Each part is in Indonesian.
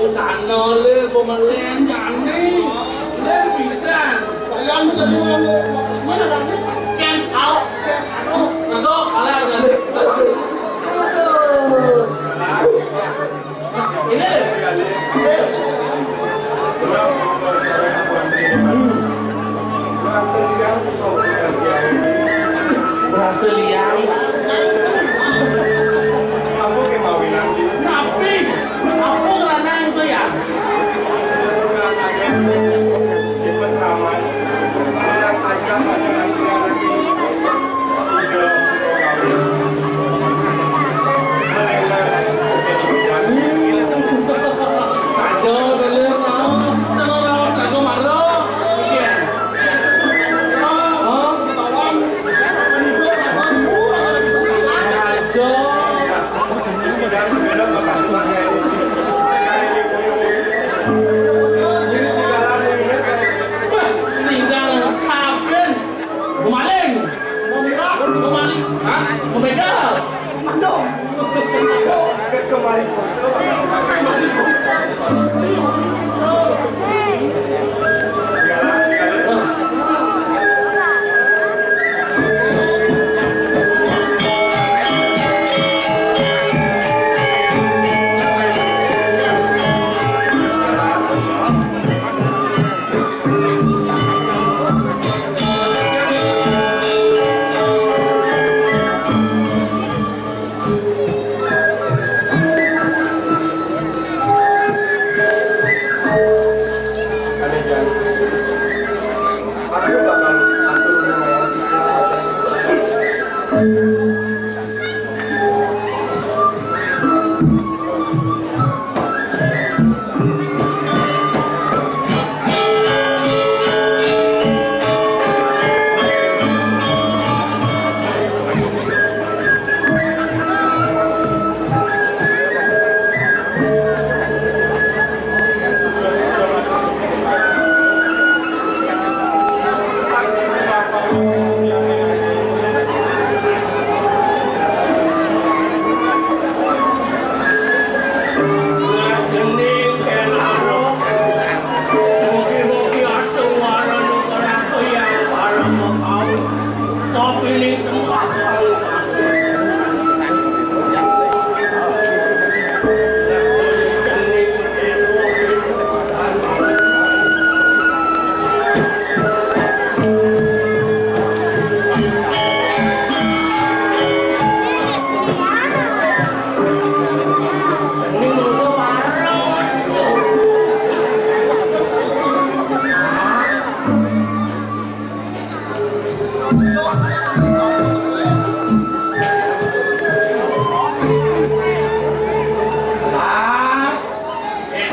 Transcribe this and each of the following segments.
sana le pemelian jani le bisa Kalian menjadi mana nanti? kan out atau ala jani ini berasa liang Kamu kemawinan tapi apa ngelanang itu ya sesuka kaget di pesraman beras aja pada nanti lagi udah saja bener mau sana lawan saja maro oke oh Kawan, penduduk atau murah ada di sana. saja dan berbeda bakal Sindang saben Memaling Memaling Hah? Membegal Mandong. kaget kemarin poso aku bakal atur lumayan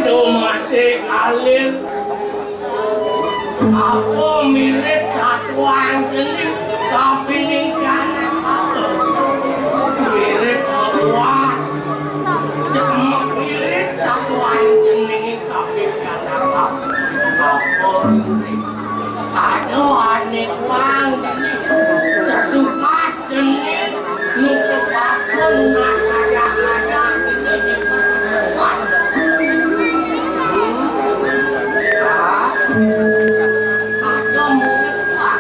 itu masih alir aku mirip satuan jenis tapi ini jangan apa mirip apa cuma mirip satuan jenis tapi jangan apa aku mirip aduh aneh uang jenis sesuka jenis nutup aku nggak ada jenis ada muka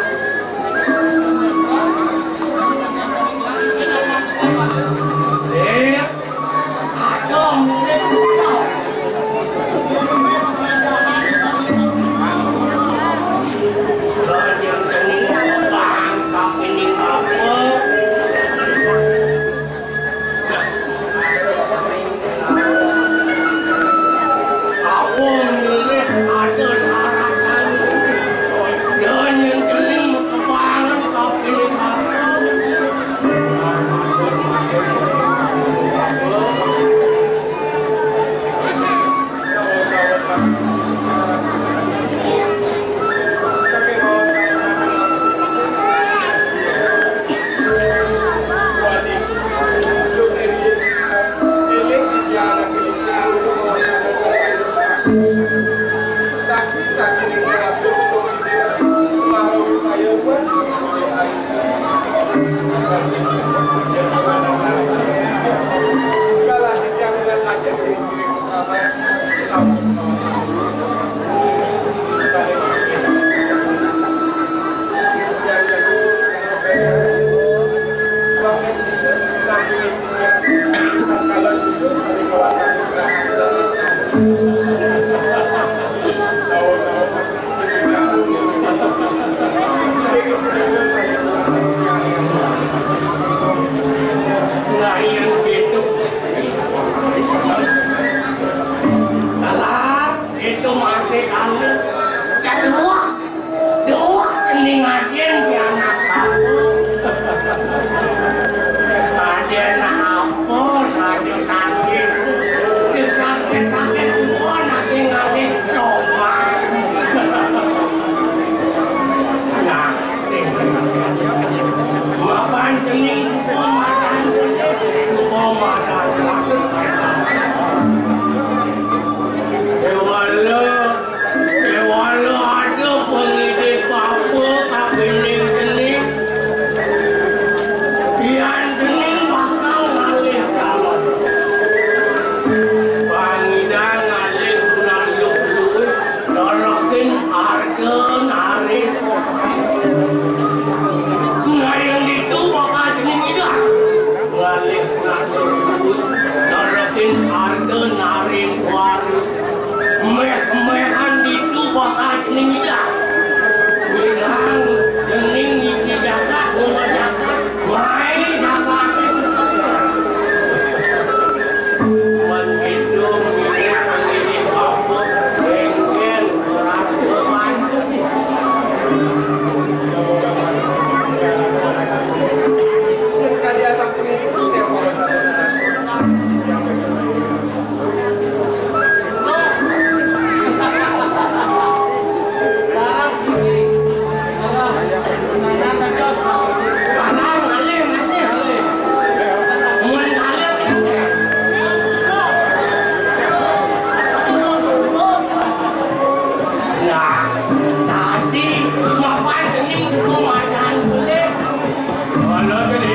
Mana jadi?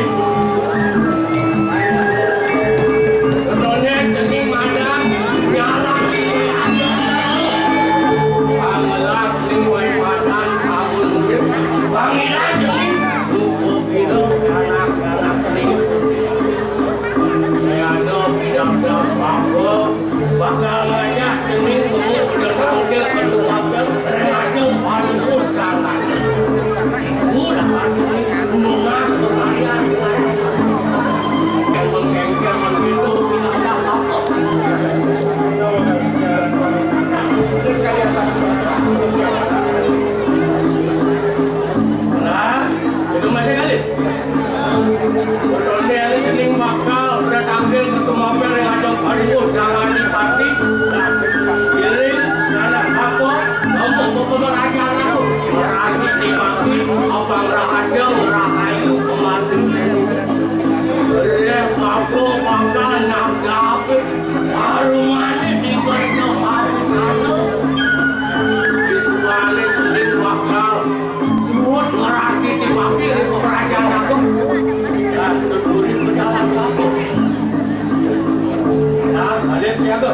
Betulnya cening mana? Nyala Pangelah cening wajan tahun mungkin. Pangelah cening cukup hidup anak-anak cening. Saya ada tidak apa bakal ngajak cening untuk berdanggil kedua dan remaja paling utama. Udah cening lunas berkalian yang menggengkel begitu tidak ada apa. Nah, itu masih kali. Betulnya ini cening bakal berdanggil satu mobil yang ada parius jangan dipati. Nah, kiri anak aku untuk pemerajan aku berani dipati abang rahaja rahayu pemandu. Dia aku bakal nak dapet baru mandi di kerja habis sana. Disuali cening bakal semut merati dipati pemerajan aku. Dan terburin ke dalam aku. Nah, kalian siaga.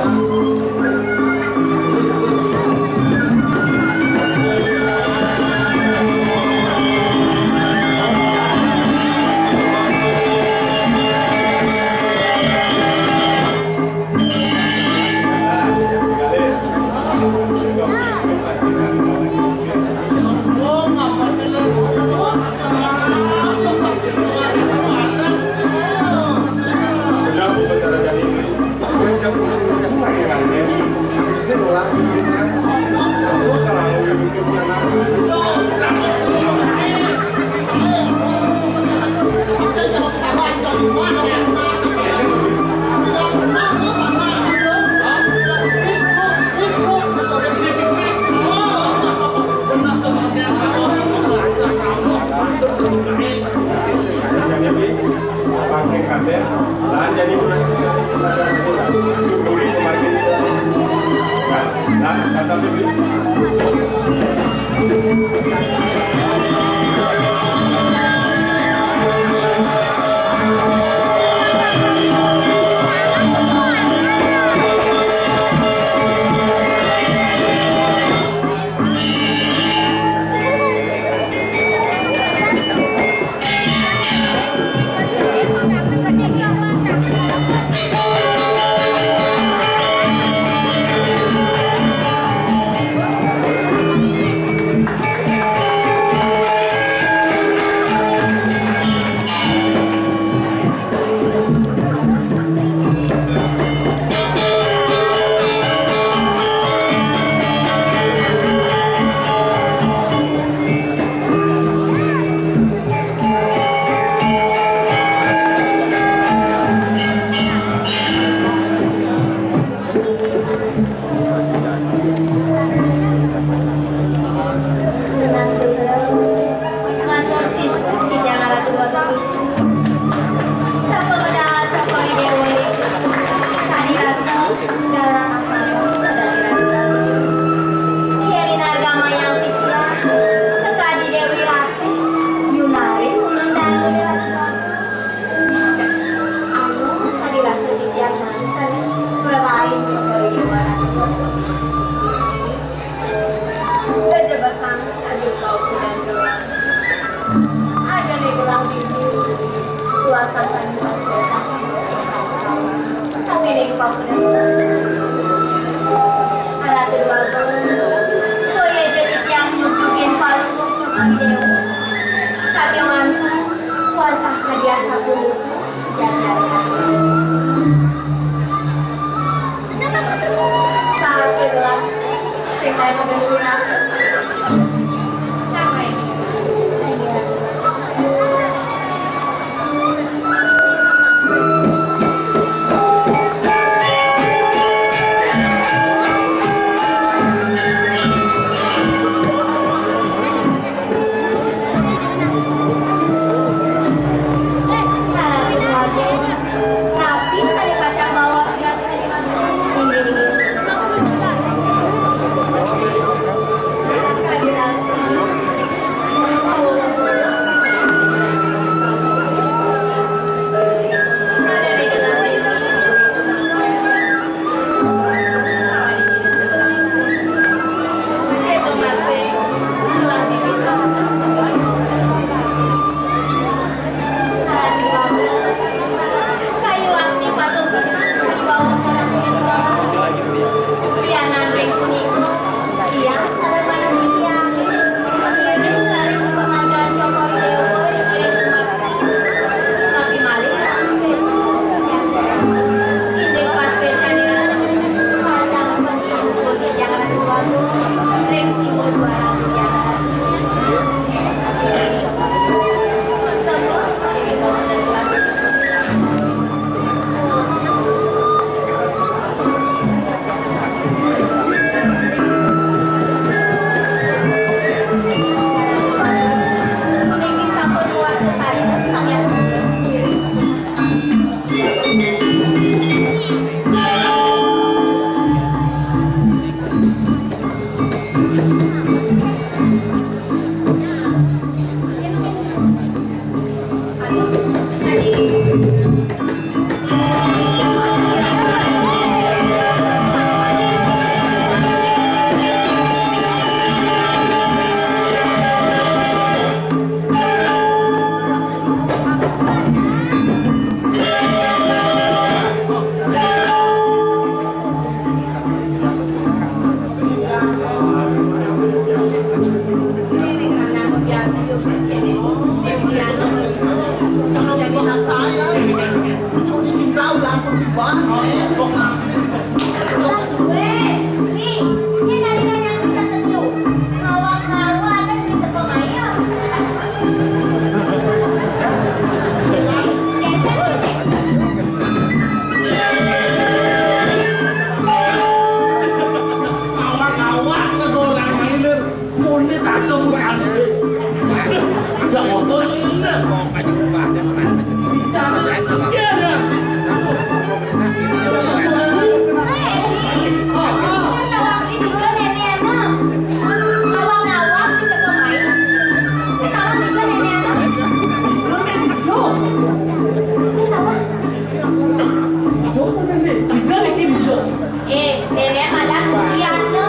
nenek ada Diana.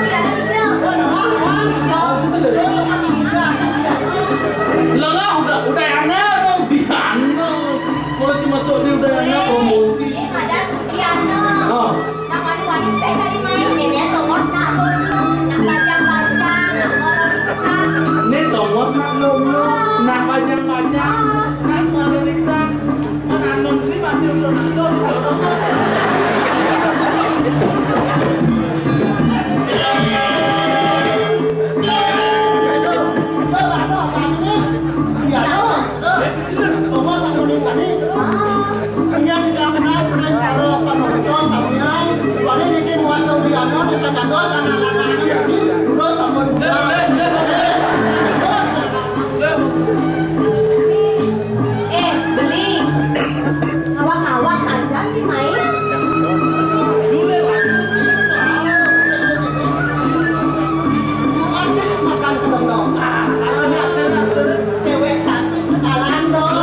Diana hijau. Lah udah anak dong Diana. Kalau cuma masuk dia udah anak promosi. Ada Diana. Oh. Nak wanita tadi main nenek tongos nak lono, nak panjang-panjang, nak Marisa. Ini tongos nak lono, nak panjang-panjang, nak Marisa. Mana non ini masih belum nonton. Beli. Awak-awak saja nih main. Cewek cantik kenalan dong.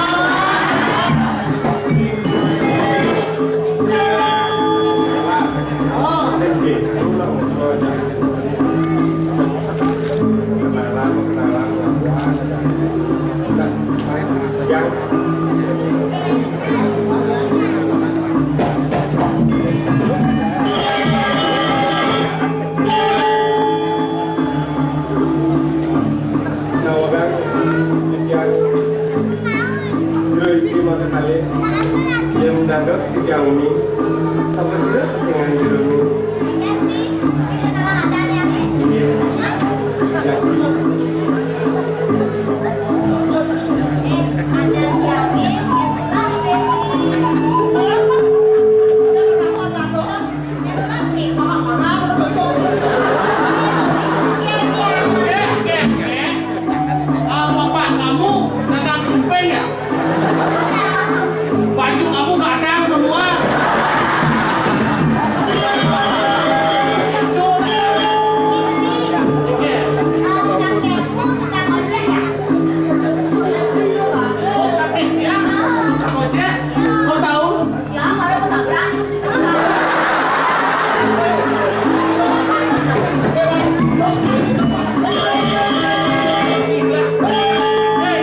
Sampai sini kesengan jeruk. Bapak kamu dagang sumpeng ya? Baju kamu gadang semua. Kau tahu?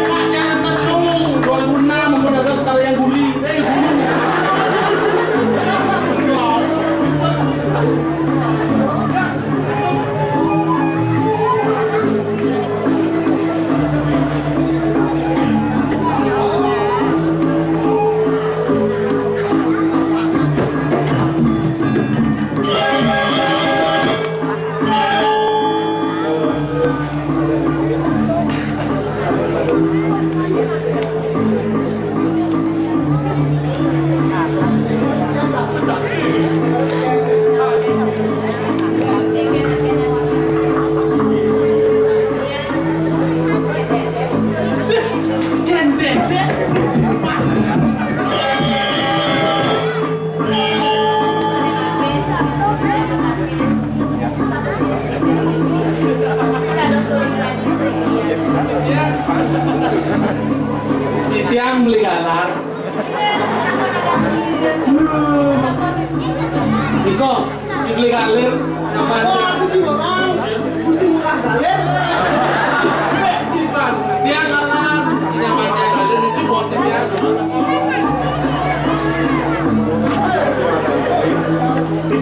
Kak, jangan ngomong 2006 menggunakan tali yang guli. Tiang beli galar. Iko, beli galer. Nyaman. Tiang galar. Nyamannya galer itu bosnya tiang.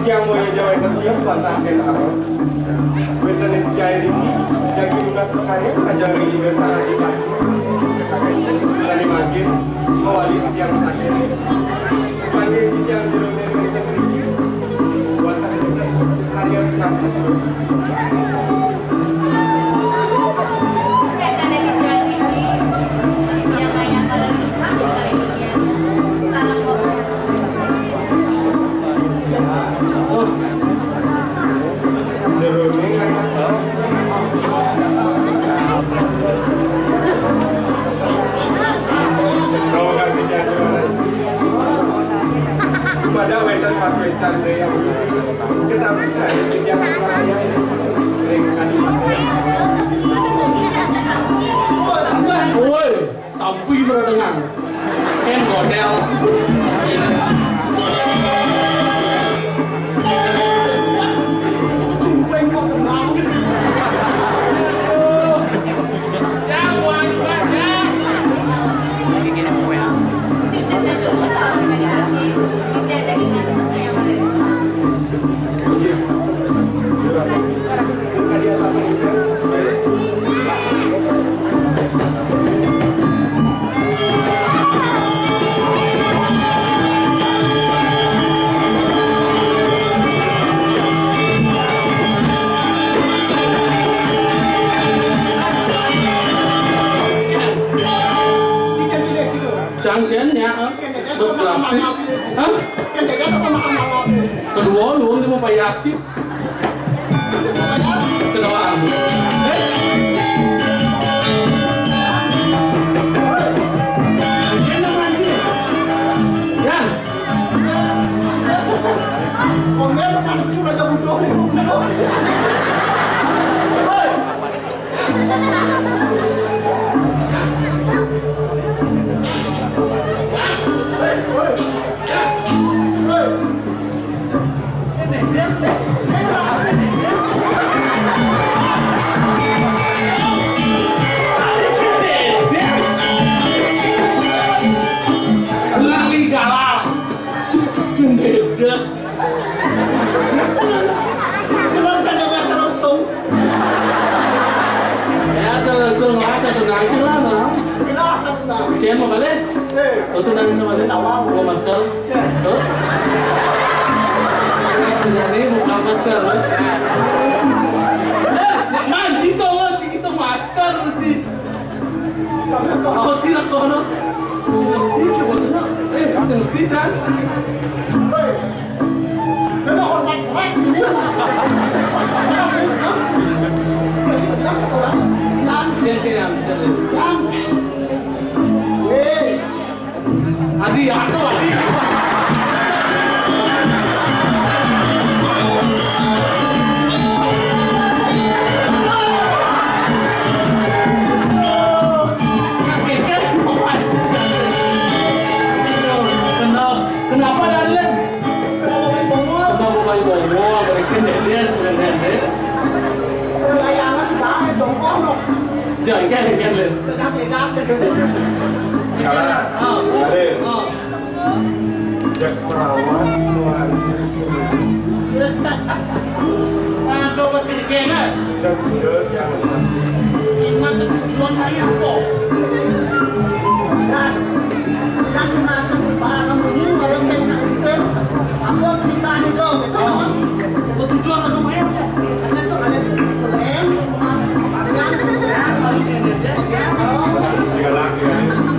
Tiang mau jawab kerja sebentar kita apa? Bener nih jaya ini, jadi tugas perkara aja lagi biasa lagi pak. Tadi makin awali tiang sakit, lagi tiang jeruknya mereka berikir, buat karya nafsu. Jeruknya kan ada yang kenapa sejak raya sering kali Woi, sapi berdengan. Ken godel. Sumpah kau tenang. Jangan baca. Janjiannya bus gratis. Hah? Kedua lu ini mau bayar sih. Kedua. Yan. Komen masuk sudah jam 20. Lali galau. Gendedes. Jelaskan yang biasa langsung. Ya, langsung aja tunang celana. Jelaskan benar. Cian mau balik? Oh, tunang sama saya. Mau masker? Oh. Jadi buka masker. Mancing dong, kita masker sih. Oh, sila kono. Ini coba. Sentuh can. Memang hormat baik ini. Cian. Adi, aku Adi. Kenapa Dalian? Kenapa bukan bomo? Berikan dia sebenarnya. Layangan banget dong kono. Jangan kan le. karena ada jak perawat Kau masih di kena. dan sejauh yang Iman tuan ayah kok. Yang masuk barang ini orang yang nangis. Aku kita ni dong. Kau tujuan atau ayah kok? Karena tu ada keren masuk barang. tiga lagi ada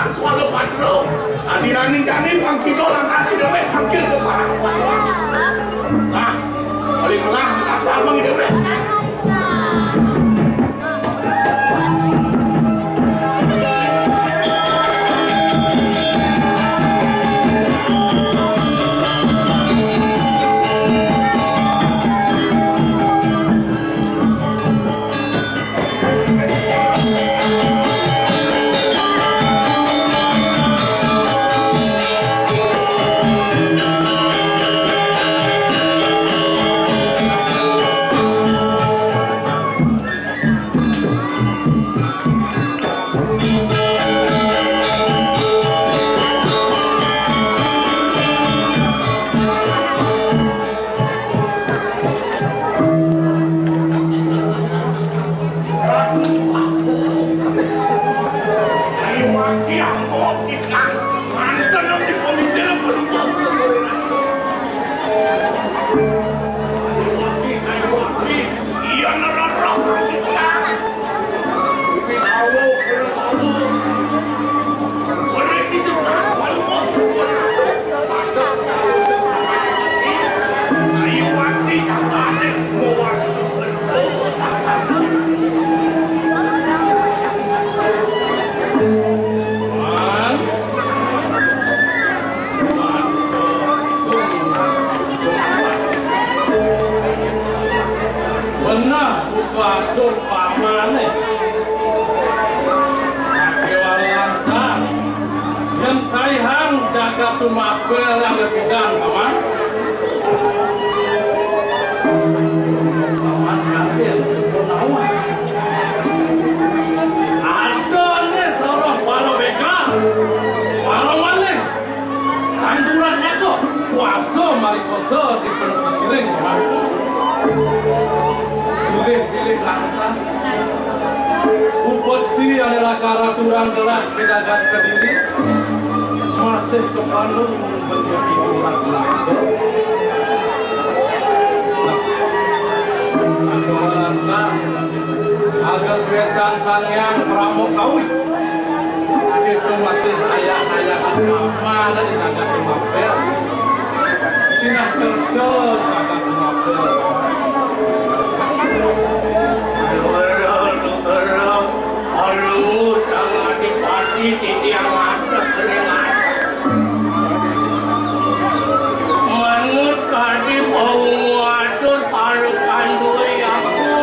Pang swalo padro. Sadirani jani pang sidolang kasih dewe panggil ke parang padro. Nah, balik lah apa abang dewe. Waduh, paman Sakiwalantas yang sayang jaga tumapel yang lebihan, paman. Paman kalian sempurnawan. Adone sorong walo beka, walo maleng. Sanduran eko, kuasa marikoso di penuh siring, paman. Pilih lantas Upeti adalah karaturan telah kejagat kediri masih kepandung menjadi ulang laku Satu lantas Agus Wecan Sangyang Pramokawi itu masih ayah-ayah agama dari jagat Mapel Sinah kerja jagat Mapel Aduh, sangat dipati titi yang ada keringat. Manut tadi bau ngatur parukan dua aku.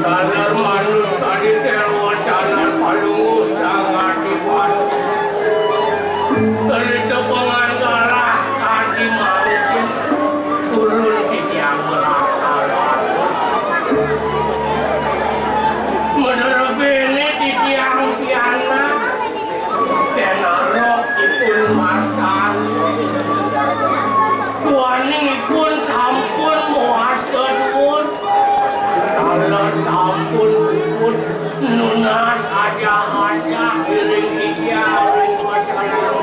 Sadar manut tadi terwat jalan palungu sangat dipati. Dari tepungan darah tadi mungkin turun titi yang merata. Menurut ini di tiang piana tenarok ipun maskan tuaning ipun sampun moas kedun kalau sampun ipun nunas aja iring dikiaring masyarakat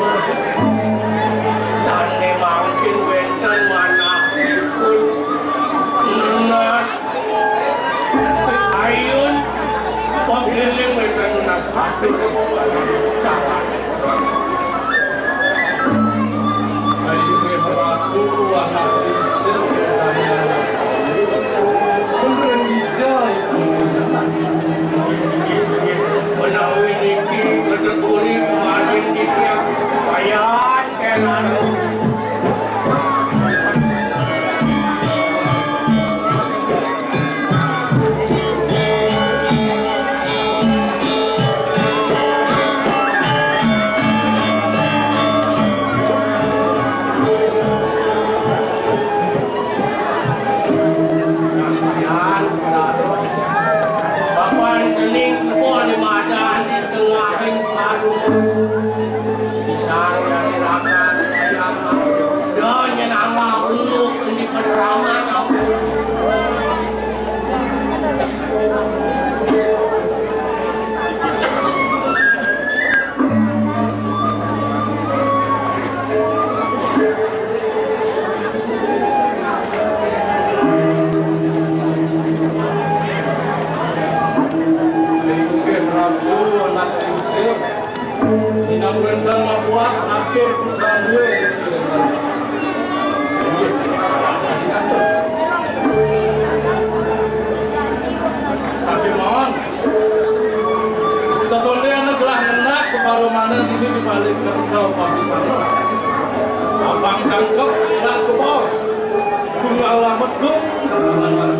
sane mungkin wenten mana ipun nunas ayun penggiling mereka lunas patuh salah ayun beratu anak isir bertanya pemberian hijau menawi niki berdekuri kemarin niki bayar kelan hasil. Inang rendang mabuat akhir bukan gue. Sakit mohon. Setonde anak gelah nenak kebaru mana ini dibalik kerjau papisana. Abang cangkep dan ke bos. Tunggal lamet dong. Sekarang ada